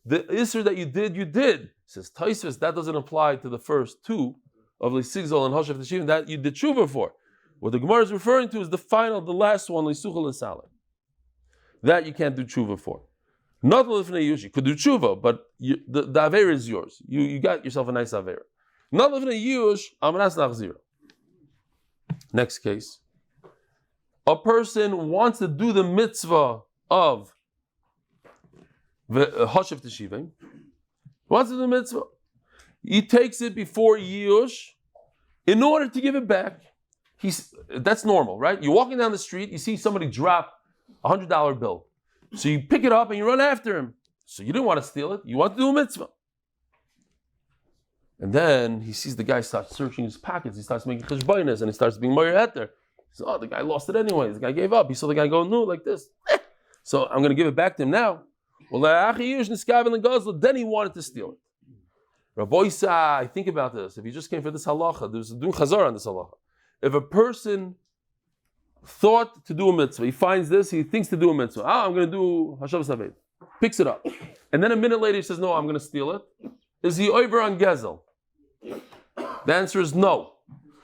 The Isser that you did. Says Taisvis, that doesn't apply to the first two of Lisigzol and Hoshev Teshivim that you did tshuva for. What the Gemara is referring to is the last one, Lisuchel and Salah. That you can't do tshuva for. Not Lifnei Yush, you could do tshuva, but the Avera is yours. You got yourself a nice Avera. Not Lifnei Yush, Amanas Nachzira. Next case. A person wants to do the mitzvah of Hoshev Teshivim. Wants to do the mitzvah. He takes it before Yush in order to give it back. That's normal, right? You're walking down the street, you see somebody drop $100 bill. So you pick it up and you run after him. So you didn't want to steal it, you want to do a mitzvah. And then he sees the guy start searching his pockets, he starts making cheshbonos, and he starts being moyer heter. He says, oh, the guy lost it anyways, the guy gave up. He saw the guy go, no, like this. So I'm going to give it back to him now. Well, then he wanted to steal it. Rabbi, think about this. If he just came for this halacha, there's a doing chazar on this halacha. If a person thought to do a mitzvah, he finds this, he thinks to do a mitzvah. I'm going to do Hashav Saved. Picks it up. And then a minute later he says, no, I'm going to steal it. Is he over on Gezel? The answer is no.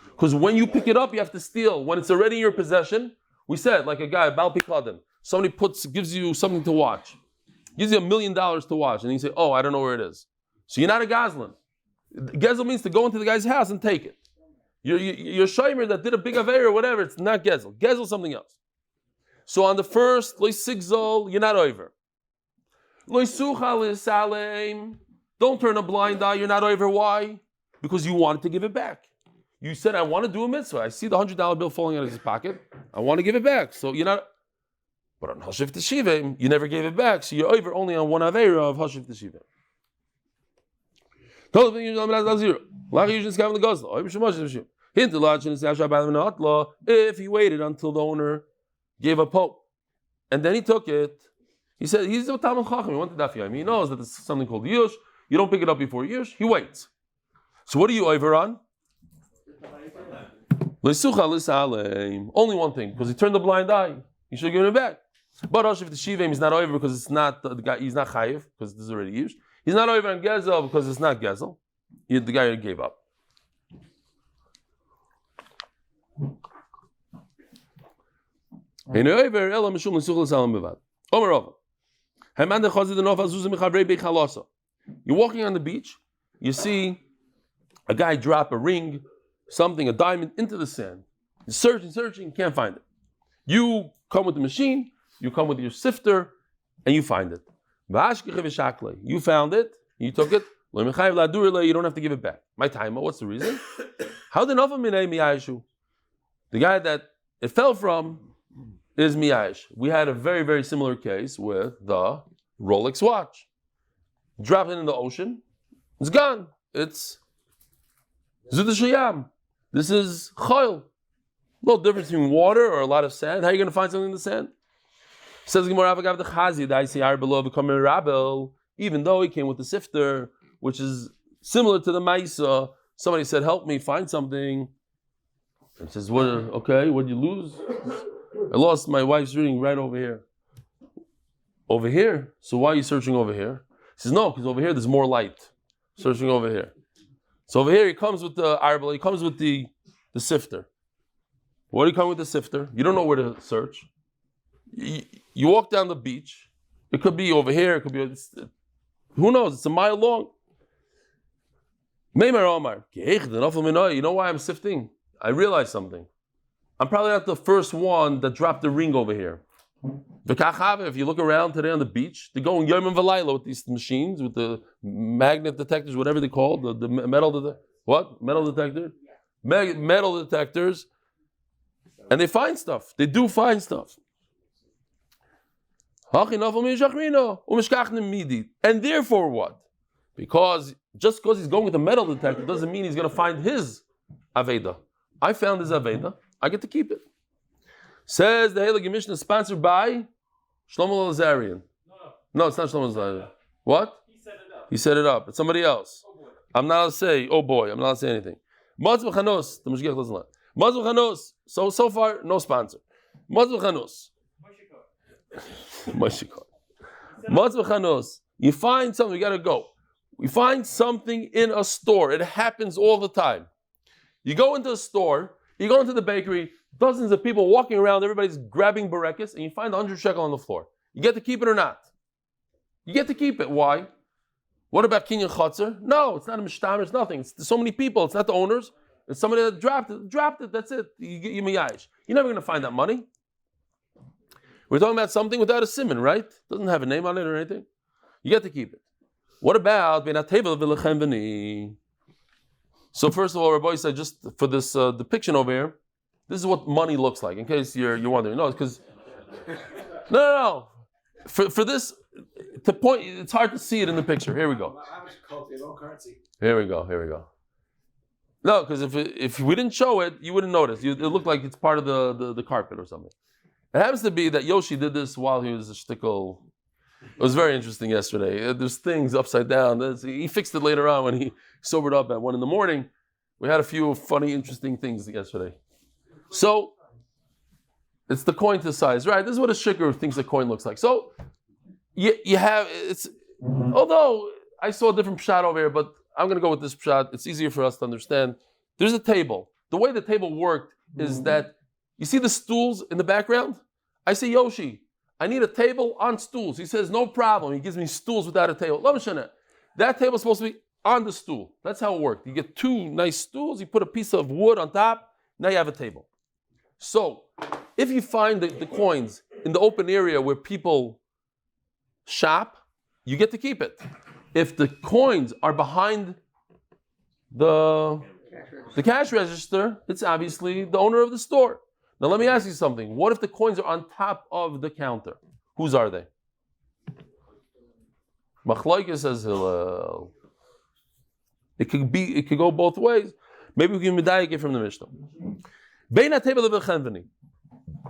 Because when you pick it up, you have to steal. When it's already in your possession, we said, like a guy, Bal Pikladin, somebody gives you something to watch. Gives you $1 million to watch. And you say, oh, I don't know where it is. So you're not a Gazlan. Gezel means to go into the guy's house and take it. You're Shomer that did a big Aveir or whatever, it's not Gezel. Gezel is something else. So on the first, Lo Sigzol, you're not over. Lo Suchal Salem, don't turn a blind eye, you're not over. Why? Because you wanted to give it back. You said, I want to do a mitzvah. I see the $100 bill falling out of his pocket. I want to give it back. So you're not. But on Hoshev Teshivim, you never gave it back. So you're over only on one Aveira of Hoshev Teshivim. If he waited until the owner gave up hope and then he took it, he said, he's a Talmud Chacham, he went to Daf Yomi. He knows that there's something called Yush. You don't pick it up before Yush, he waits. So what are you over on? Only one thing, because he turned a blind eye. He should have given it back. But Hoshev Teshivim is not over because it's not the guy. He's not chayiv because this is already used. He's not over on Gezel because it's not Gezel. The guy already gave up. You're walking on the beach. You see a guy drop a ring, something, a diamond into the sand. He's searching, can't find it. You come with the machine, you come with your sifter, and you find it. You found it, you took it. You don't have to give it back. My time, what's the reason? How did the guy that it fell from is miyash. We had a very, very similar case with the Rolex watch. Dropped it in the ocean, it's gone. It's Zudashayam. This is chayil. No difference between water or a lot of sand. How are you going to find something in the sand? Says even though he came with the sifter, which is similar to the Maisa, somebody said, help me find something. And he says, "What? Okay, what did you lose?" I lost my wife's ring right over here. Over here? So why are you searching over here? He says, no, because over here there's more light. Searching over here. So over here he comes with the R Eli, he comes with the sifter. What do you come with the sifter? You don't know where to search. You walk down the beach. It could be over here, it could be, who knows? It's a mile long. You know why I'm sifting? I realized something. I'm probably not the first one that dropped the ring over here. If you look around today on the beach, they're going Yom and Valayla with these machines, with the magnet detectors, whatever they call the metal detector. What? Metal detector? Metal detectors. And they find stuff. They do find stuff. And therefore what? Because just because he's going with a metal detector doesn't mean he's going to find his Aveda. I found his Aveda. I get to keep it. Says the Heilige Mishnah, sponsored by Shlomo Lazarian. No, it's not Shlomo Lazarian. What? He set it up. It's somebody else. I'm not allowed to say, oh boy, I'm not allowed to say anything. Maz v'chanos, the Mashgiach doesn't like. Maz v'chanos, so far, no sponsor. Maz v'chanos. Maz v'chanos. You find something, you gotta go. We find something in a store. It happens all the time. You go into a store, you go into the bakery, dozens of people walking around, everybody's grabbing barekis, and you find 100 shekel on the floor. You get to keep it or not? You get to keep it. Why? What about Kinyan Chotzer? No, it's not a mishtamer, it's nothing. It's so many people, it's not the owners. It's somebody that dropped it, that's it. You get your miyayish. You're never going to find that money. We're talking about something without a simon, right? Doesn't have a name on it or anything. You get to keep it. What about so first of all, Rabbi said, just for this depiction over here, this is what money looks like, in case you're wondering. No, because no. For this, to point, it's hard to see it in the picture. Here we go. Here we go. No, because if we didn't show it, you wouldn't notice. It looked like it's part of the carpet or something. It happens to be that Yoshi did this while he was a shtickle. It was very interesting yesterday. There's things upside down. He fixed it later on when he sobered up at 1 a.m. We had a few funny, interesting things yesterday. So, it's the coin to size, right? This is what a shikr thinks a coin looks like. So, you have, although I saw a different pshat over here, but I'm going to go with this pshat. It's easier for us to understand. There's a table. The way the table worked is that, you see the stools in the background? I say, Yoshi, I need a table on stools. He says, no problem. He gives me stools without a table. That table is supposed to be on the stool. That's how it worked. You get 2 nice stools, you put a piece of wood on top, now you have a table. So, if you find the coins in the open area where people shop, you get to keep it. If the coins are behind the cash register, it's obviously the owner of the store. Now let me ask you something. What if the coins are on top of the counter? Whose are they? Machlokes says Hillel. It could go both ways. Maybe we can medayek it from the Mishnah.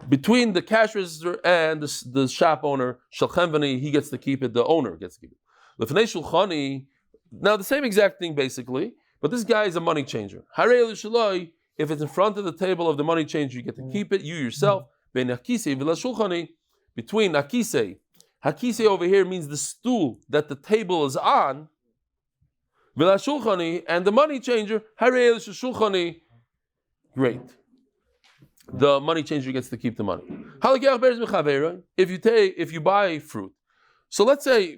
Between the cash register and the shop owner, Shalchenvani, he gets to keep it, the owner gets to keep it. Now the same exact thing basically, but this guy is a money changer. If it's in front of the table of the money changer, you get to keep it, you yourself. Between hakise over here means the stool that the table is on, and the money changer, great. The money changer gets to keep the money. If you buy fruit, so let's say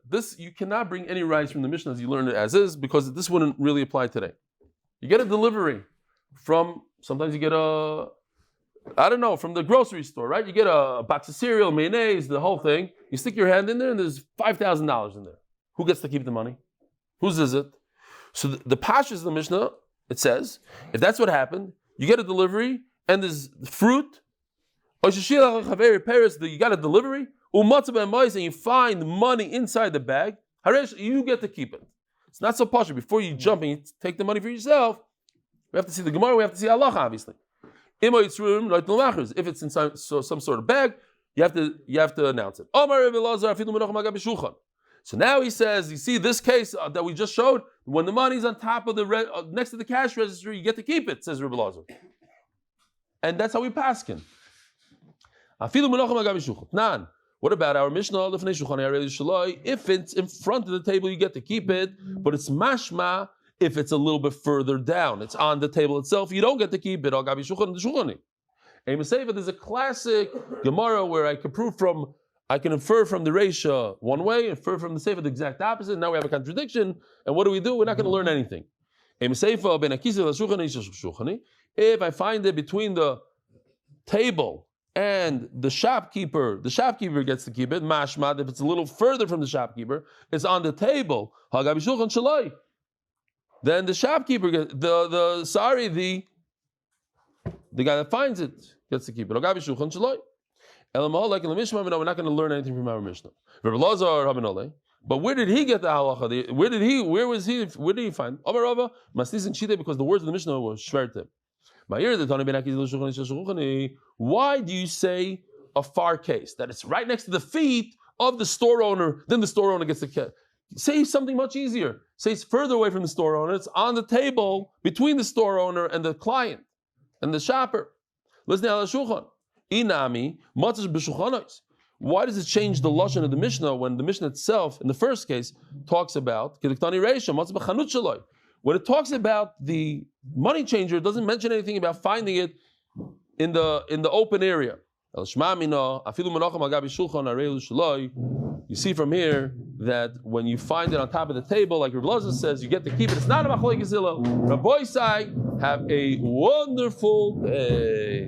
this you cannot bring any rice from the Mishnah as you learned it as is, because this wouldn't really apply today. You get a delivery sometimes you get from the grocery store, right? You get a box of cereal, mayonnaise, the whole thing. You stick your hand in there and there's $5,000 in there. Who gets to keep the money? Whose is it? So the pashas of the Mishnah, it says, if that's what happened, you get a delivery and there's fruit, you got a delivery, and you find money inside the bag, you get to keep it. It's not so pasha. Before you jump and you take the money for yourself, we have to see the Gemara, we have to see aliah, obviously. If it's inside some sort of bag, you have to announce it. So now he says, you see this case that we just showed, when the money's on top of next to the cash register, you get to keep it, says Rebbe Lazar. And that's how we paskin. Nan. What about our Mishnah? If it's in front of the table, you get to keep it, but it's mashma if it's a little bit further down. It's on the table itself, you don't get to keep it. There's a classic Gemara where I can infer from the Reisha one way, infer from the Sefer the exact opposite. Now we have a contradiction, and what do? We're not going to learn anything. If I find it between the table and the shopkeeper gets to keep it. Mashmad, if it's a little further from the shopkeeper, it's on the table. Then the shopkeeper gets the guy that finds it gets to keep it. We're not going to learn anything from our Mishnah. But where did he get the halacha? Where did he find? Because the words of the Mishnah were shvertim. Why do you say a far case? That it's right next to the feet of the store owner, then the store owner gets the cat. Say something much easier. Say it's further away from the store owner, it's on the table between the store owner and the client and the shopper. Listen to shulchan. Inami, why does it change the lashon of the Mishnah when the Mishnah itself, in the first case, talks about when it talks about the money changer, it doesn't mention anything about finding it in the open area. You see from here that when you find it on top of the table, like Rabbi Loza says, you get to keep it. It's not a machlokes hillel. Rabbi Isai, have a wonderful day.